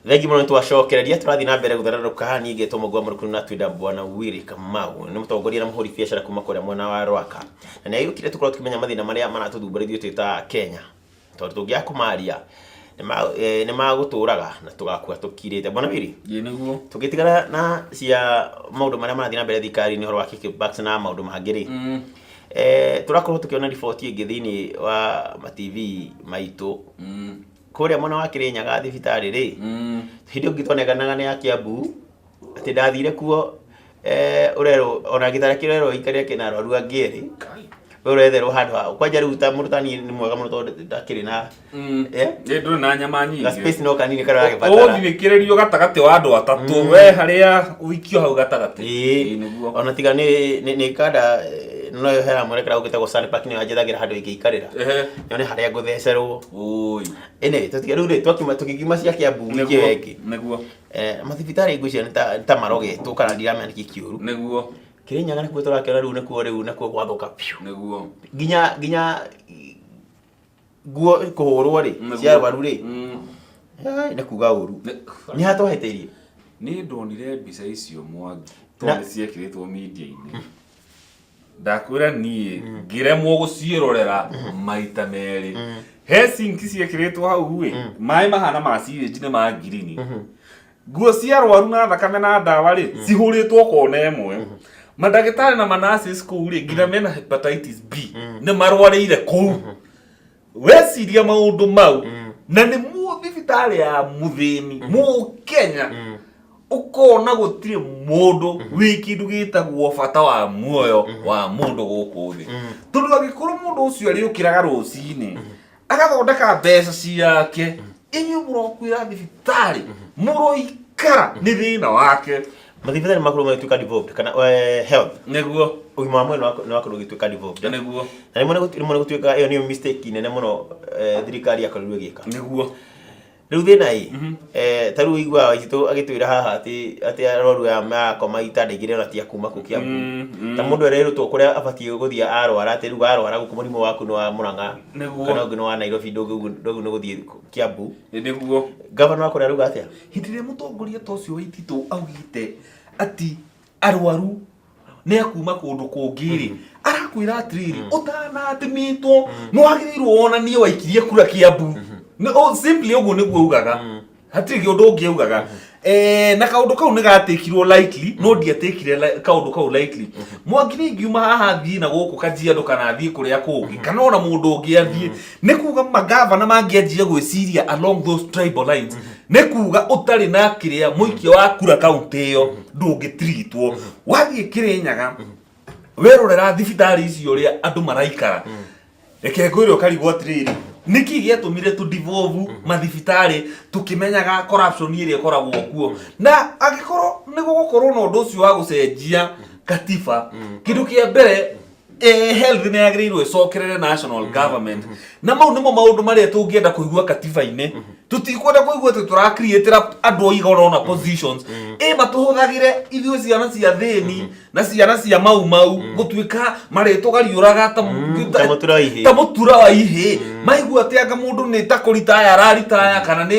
Thengi muno twacokereria turathi na mbere guthererũka hani ngetwo mugwa Munuku na twida bwana Willie Kamau ni mutongoria na muhuri biashara kuma kuria mwena wa Rwaka na ni ayukire tukorwo tukimenya mathina maria maratuthumbũrithio twita Kenya tondu tungia kumaria ni maguturaga na tugakua tukirite bwana Willie niguo tugitigara na cia maundu maria marathi na mbere thikari ni horo wa kickbacks na maundu mangiri turakorwo tukiona report ingi thiini wa ma TV maitu kuria mwana wa Kirinyaga thibitari ri hindi ungitonekanaga ni ya Kiambu ati ndathire kuo urero ona gitara kirero ikaria kina arwaru angiri uretherwo handu kwanja ruta murutani ni mwega muno tondu ndakiri na nduri na nyama nyingi space no kanini kara gibatara thirikirerio gatagati wa andu atatu we haria uikio hau gatagati niguo ona tiga ni kada no yo hera mareka ugitagwo sand park ni anjethagira handu ikiikarira nyone haria nguthecerwo oi ene tutigeru ri tukigima cia Kiambu kiweki niguo mathibitari ngucio ni ta marogetwo kana ndiramenya kikiuru niguo Kirinyaga ni kuo turakira riu nikuo gwathuka piu niguo ginya guo kuhurwo ri cia baru ri ni kuga uru ni hatoheteirie ni ndonire mbica icio Mwangi tondu ciekiritwo media-ini ndakwira nie ngiremwo guciirorera maita meri Helsinki ciekiritwo hau wi mai mahana ma sewage ni ma green guo cia rwaru na thakame na ndawa ri cihuritwo kona emwe madagitari na manurses kuu ri nginya mena hepatitis B ni marwarire kuu weciria maundu mau na ni muthibitari ya muthini mukenya ukona gutire mundu wikindu gitagwo bata wa muoyo wa mundu guku thi tondu agikuru mundu ucio ari ukiraga rucini agathondeka mbeca ciake inyu murokwira thibitari muroikara ni thina wake mathibitari makuru magituika developed kana health niguo ugima mwe no akuru gituika developed niguo na rimwe gutuika iyo ni mistake nene muno thirikari yakorirwe gika niguo riu thina taru igwa itu agitwira haha ati arwaru ya makoma itandegire na tia kuma ku Kiambu ta mundu ererutwo kuria abatie guthia arwara ati ruga arwara guku murimu waku no wa Murang'a kana ungi no wa Nairobi ndogu no guthie Kiambu niguo governor wa kuria ruga atia hitire mutongoria tocio waititu augite ati arwaru ne akuma kundu kungiri arakwira atiriri utana atimitwo no agirirwo onanie waikirie kura Kiambu no simply uguo niguo ugaga hatiri kiundu ungiugaga na kaundu kau ni gatikirwo likely no ndiatikire kaundu kau likely Mwangi ni ngiuma haha thii na guku kajia ndo kana thii kuria kungi kana ona mundu ungiathie ni kuga magavana mangianjia gwiciria along those tribal lines ni kuga utari na kiria muikia wa kura kaunti iyo ndungitritwo wathie Kirinyaga werorera thibitari icio ria andu maraikara reke ngwire karigwo atiriri niki giatumire tu devolve mathibitari tukimenyaga corruption iria koragwo kuo na agikorwo nigo gukorwo no ndu ucio wa gucenjia katiba kindu kia mbere health ni agiriirwo icokerere national government na mau nimo maundu maria tungienda kuigua katiba-ini tutikwenda kuigua tutura create andu igoro na positions matuhuthagire ithuĩ ciana cia thĩni na ciana cia mau gutuika mareto gariuraga ta mutura wa ihe maigua ati anga mundu ni ta kuritaya araritaya kana ni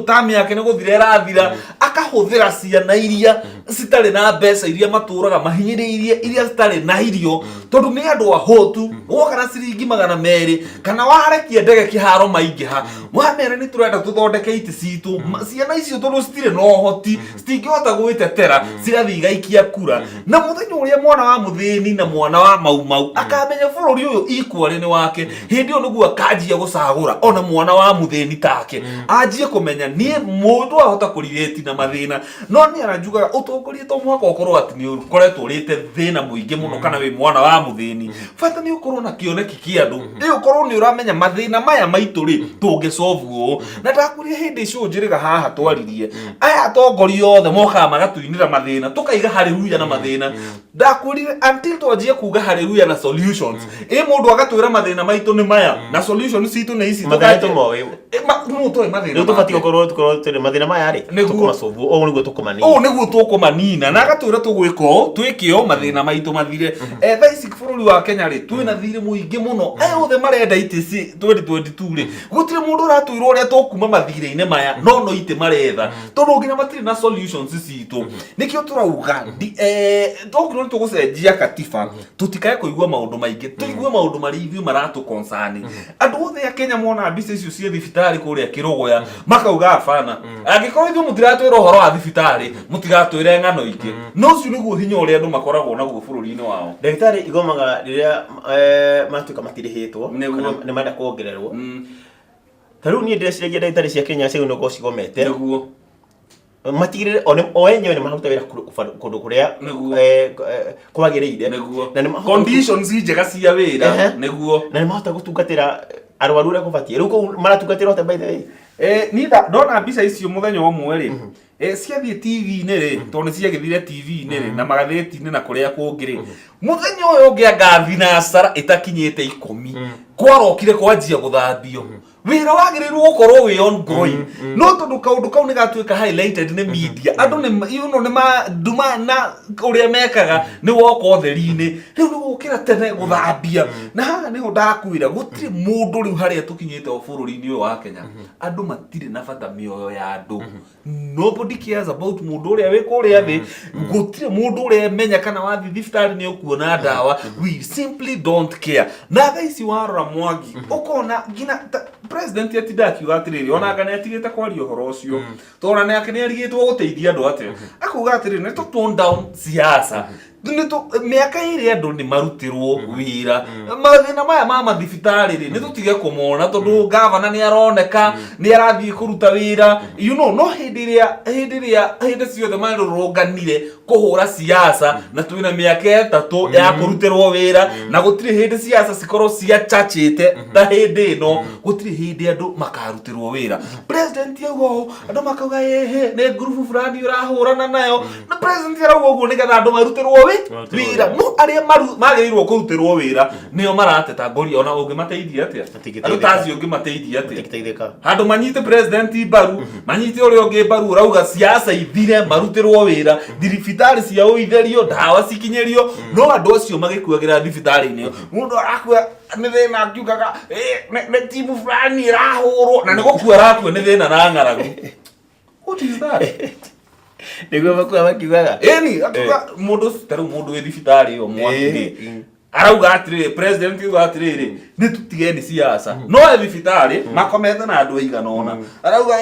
time yake ni guthira irathira akahuthira ciana iria citari na mbeca iria maturaga mahinyiriirie iria citari na irio tondu ni andu ahotu wokana ciringi 200 kana warekia ndege kiharo maingiha mwamere ni turenda tuthondeke iti citu ciana icio tondu citire no hoti citingihota gwitetera cirathi igaikia kura na muthenya uria mwana wa muthini na mwana wa mau akamenya bururi uyu equal ni wake hindi niguo akajia gucagura ona mwana wa muthini take ajie kumenya nie mundu ahota kurireti na mathina no ni aranjuga utongorie to mwaka ukorwo ati ni ukoretwo urite thina muingi muno kana wi mwana wa muthini fata ni ukorwo na kioneki kia andu ni ukorwo ni uramenya mathina maya maitu ri tungisolve na ndakuria hindi icio njiriga haha twaririe aya atongoria othe moka magatuinira mathina tukaiga haleluya na mathina ndakurire until twajie kuga haleluya na solutions mundu agatwira mathina maitu ni maya na solutions citu ni ici tukaito moyo mutu mathina ndio tubati gukorwo tuli mathina maya ri tukumasolve niguo tukumani niguo manina na agatwira tugwiko twikio mathina maitu mathire tha ici bururi wa Kenya ri twina thiri muingi muno othe marenda itisi 2022 ri gutire mundu uratwirwo uria tukuma mathire-ini maya no ite maretha tondu nginya matire na solutions citu nikio turauga tokiro tugucenjia katiba tutikae kuigua maundu maingi tuigue maundu mari ithu maratu concern andu othe a Kenya mona mbica icio cia thibitari kuria Kirogoya makauga afana angikorwo ithu mutiratwira uhoro wa thibitari mutigatwire ng'ano ingi no ucio niguo hinya uria andu makoragwo naguo bururi-ini wao ndagitari igomaga riria matuika matirihitwo ni manda kuongererwo taru ni ndeciria ndagitari cia Kenya cio no gocigomete niguo matigirire o enyewe ni mahuta wira kundu kuria kwagiriire na conditions njega cia wira niguo na ni mahota gutungatira arwaru ria kubatie riu maratungatira hote by the way ni ndona mbica icio muthenya omwe ri ciathie TV-ini ri tondu ciagithire TV-ini ri na magatheti-ini na kuria kungiri muthenya uyu ungi ngathi na asara itakinyite 10 kwarokire kwanjia guthambio wira wagiriirwo gukorwo wi ongoing no tondu kaundu kau ni gatwika highlighted ni media andu ni ni duma na uria mekaga ni woka utheri-ini riu ni gukira tene guthambia na haha niho ndakwira gutire mundu riu haria tukinyite o bururi-ini uyu wa Kenya andu matire na bata mioyo ya andu nobody cares about mundu uria wi kuria thi gutire mundu uria menya kana wathi thibitari ni ukuona dawa we simply don't care na tha ici warora Mwangi ukona ngina president atinda akiuga atiriri ona ngane atigite kwaria uhoro ucio tora ni akene arigitwo guteithia andu ate akuga atiriri ni to tone down siasa ni to miaka iri andu ni marutirwo wira mathina maya ma mathibitari ri ni tutige kumona tondu governor ni aroneka ni arathie kuruta wira you know no hindi ciothe marurunganire kuhura siasa na twina miaka 3 ya kurutirwo wira na gutire hindi siasa cikorwo cia chachite ta hindi no gutire hindi andu makarutirwo wira president yaugo andu makauga ni group fulani urahurana nayo na president arauga uguo nigetha andu marutirwo wira no aria magirirwo kurutirwo wira nio marateta ngori ona ungimateithia atia andu tazi ungimateithia atia handu manyite president baru manyite uria ungi baru urauga siasa ithire marutirwo wira thibitari cia uitherio dawa cikinyerio no andu acio magikuagira thibitari-ini mundu arakua ni thina akiugaga ni timu fulani irahurwo na ni gukua arakua ni thina na ng'aragu what is that niguo makua makiugaga ni atuga mundu taru mundu wi thibitari yo Mwangi arauga atiriri president yuga atiriri ni tutigeni siasa no thibitari makomete na andu aigana ona arauga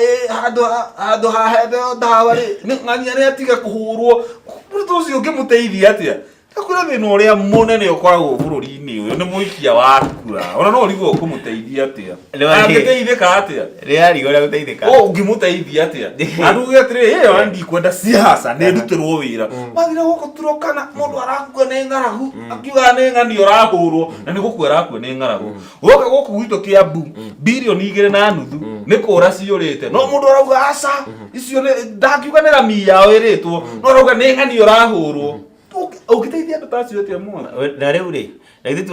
handu hahebe dawa ri ni ng'ania ni atiga kuhurwo mundu ucio ungimuteithia atia akura thina uria munene ukoragwo bururi-ini uyu ni muikia wa kura ona no rigwo kumuteithia atia angiteithika atia riari uria guteithika ungimuteithia atia andu atiriri andi kwenda siasa ni ndutirwo wira mathira guko turokana mundu arakua ni ng'aragu akiuga ni ng'ani urahurwo na ni gukua arakua ni ng'aragu woka guku gwito Kiambu bilioni 2.5 ni kura ciurite no mundu arauga aca icio ni ndakiuga ni rami yao iritwo no arauga ni ng'ani urahurwo ukiteithia andu tacio atia mwana na riu ri na ithu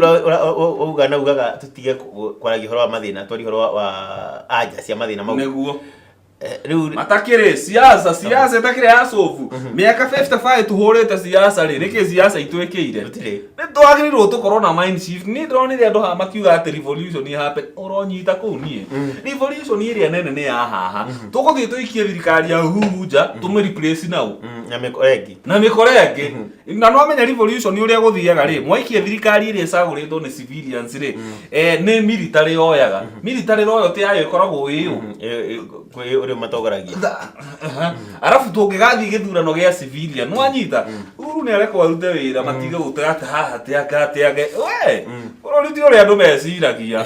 uga na ugaga tutige kwaragia horo wa mathina twari horo wa anja cia mathina mau neguo riu matakire siasa takire asofu miaka 55 tuhurite siasa ri niki siasa itwekire tutire ni twagirirwo tukorwo na mind shift ni ndronire andu ha makiuga ati revolution happen uronyita kuu nie revolution iria nene ni ya haha tuguthie tuikie thirikari ya huja tume replace nau na mikoregi na no amenya revolution uria guthiaga ri mwaikie thirikari iria caguritwo ni civilians ri ni military yoyaga military royo ti ayo ikoragwo wiu uri matogoragia arafu tungigathi githurano gia civilian nwanyita uru ni areko arute wira matige gutagata haha tiagate we uri ti uri andu meciragia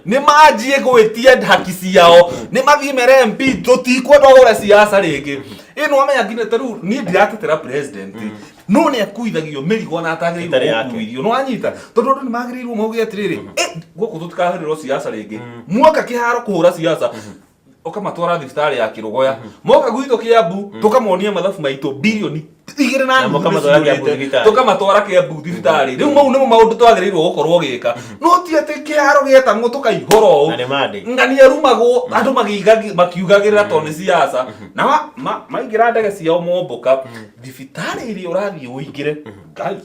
ni manjie gwitia haki ciao ni mathie mere MP tutikwenda gura siasa ringi ino amenya ngine taru ni ndiratetera president no ni akuithagio mirigo na atagiriirwo kuithio no anyita tondu ni magirirwo mauge atiriri guku tutikahirirwo siasa ringi muoka kiharo kuhura siasa okamatwara thibitari ya Kirogoya moka gwito Kiambu tukamonia mathabu maitu bilioni igire na mukamatwara kia buthibitari tukamatwara kia buthibitari riu mau nimo maundu twagiriirwo gukorwo gika no ti ati kiaro gietangwo tukaihoro na ni mande ngani arumagwo andu makiugagirira toni siasa na maingira ndege ciao momboka thibitari iri urathie uingire ngai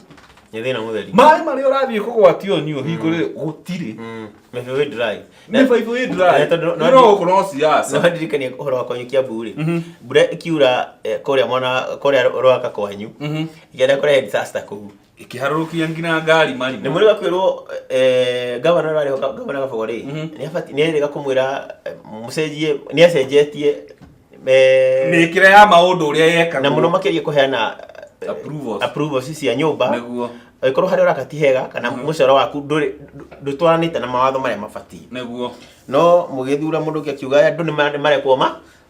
nyethina mutheri mai mari urathie kugwatio nyu hingure gutiri mefewe dry ne faifu dry no kuno siasa no ndirikania uhoro wa kwanyu Kiamburi mbura ikiura koria mwana koria rwaka kwanyu igenda koria disaster kuu ikiharurukia ngina ngari mari ni muri gakwirwo governor wari governor gabogori ni afati ni rega kumwira mucenjie ni acenjetie ni kire ya maundu uria yeka na muno makirie kuheana approvals cia nyumba neguo ikorwo hari urakati hega kana mucoro waku ndutwaranite na mawatho maria mabati neguo no mugithura mundu kiuga andu ni marekwo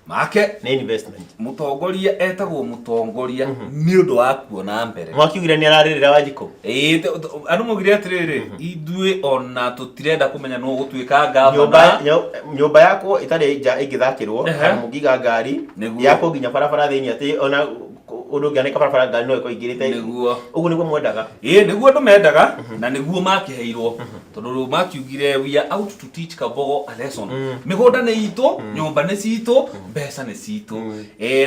make ni investment mutongoria etagwo mutongoria ni undu wa kuona mbere mwakiugire ni araririra Wanjiku andu mugire atiriri indue ona tutirenda kumenya no gutuika ngavana nyumba yako itari nja ingithakirwo mugiga ngari yako nginya barabara thini ati ona undu ngianeka barabara ngari no ikoingirite niguo ugu niguo mwendaga niguo andu mendaga na niguo makiheirwo tondu makiugire we are out to teach Kabogo a lesson migunda ni itu nyumba ni citu mbeca ni citu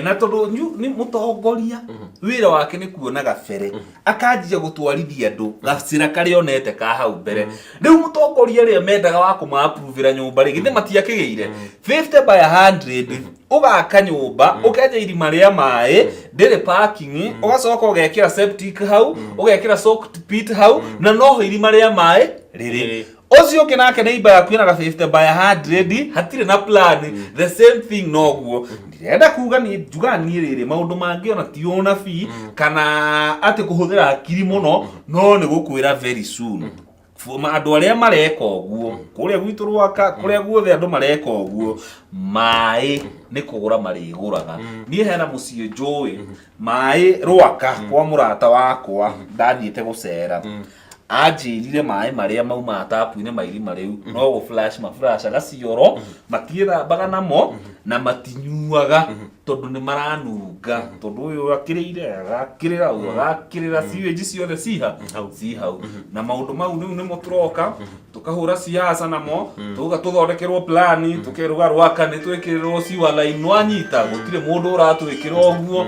na tondu ni mutongoria wira wake ni kuonaga bere akanjia gutwarithia andu gacira karionete ka hau mbere riu mutongoria ria mendaga wa kuma approve nyumba ri githe matiakigeire 50 by 100 ugaka nyumba ukenja irima ria mai ndire parking ugacoka ugekira septic hau ugekira soaked pit hau na noho irima ria mai riri ocio kinake neighbor yaku ina 50 by 100 hatire na plan the same thing noguo ndirenda kuga ni juga ni riri maundu mangi ona ti ona fi kana ati kuhuthira akiri muno no ni gukwira very soon fuma andu aria mareka uguo kuria gwitu rwaka kuria guothe andu mareka uguo mai ni kugura mariguraga nie hena mucie njui mai rwaka kwa murata wakwa ndathiite gucera ajirire mai maria mauma tapu-ini mairima riu no go flash gacioro matiethambaga namo na matinyuaga tondu ni maranunga tondu uyu akirire agakirira uyu agakirira siweji ciothe ci hau na maundu mau riu nimo turoka tukahura siasa namo tuga tuthondekerwo plan tukiruga rwaka ni twikirirwo ciwa line nwanyita gutire mundu uratwikira uguo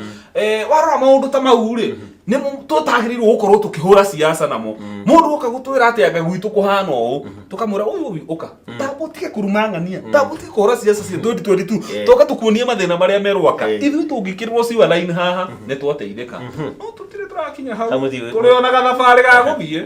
warora maundu ta mau ri ni tutagiriirwo gukorwo tukihura siasa namo mundu uka gutwira ati anga gwitu kuhana uu tukamura uyu uka tabutige kurumangania tabutige kuhura siasa cia 2022 toka tukuonie mathina maria merwaka ithu tungikirwo ciwa line haha ni twateithika no tutire turakinya hau turionaga thabari ga guthie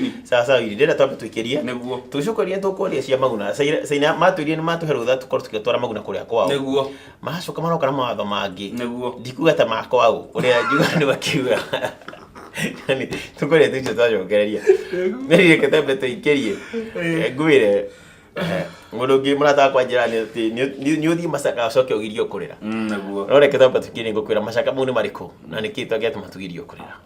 ni sasa ndira twambe twikirie niguo tucokorie tukoria cia maguna saina matwirie ni matuherutha tukorwo tukitwara maguna kuria kwao niguo macoka maroka na mawatho mangi niguo ndikuga ta makwao uria njuga ni bakiuga yani tukorie tucio twacokereria merire ketembe tuikirie ngwire mundu ngi murata kwa njirani ati ni uthii Masaka acoke ugirio kurira niguo rore ketembe tukirie ngukwira Masaka mu ni mariku na niki twagiate matugirio kurira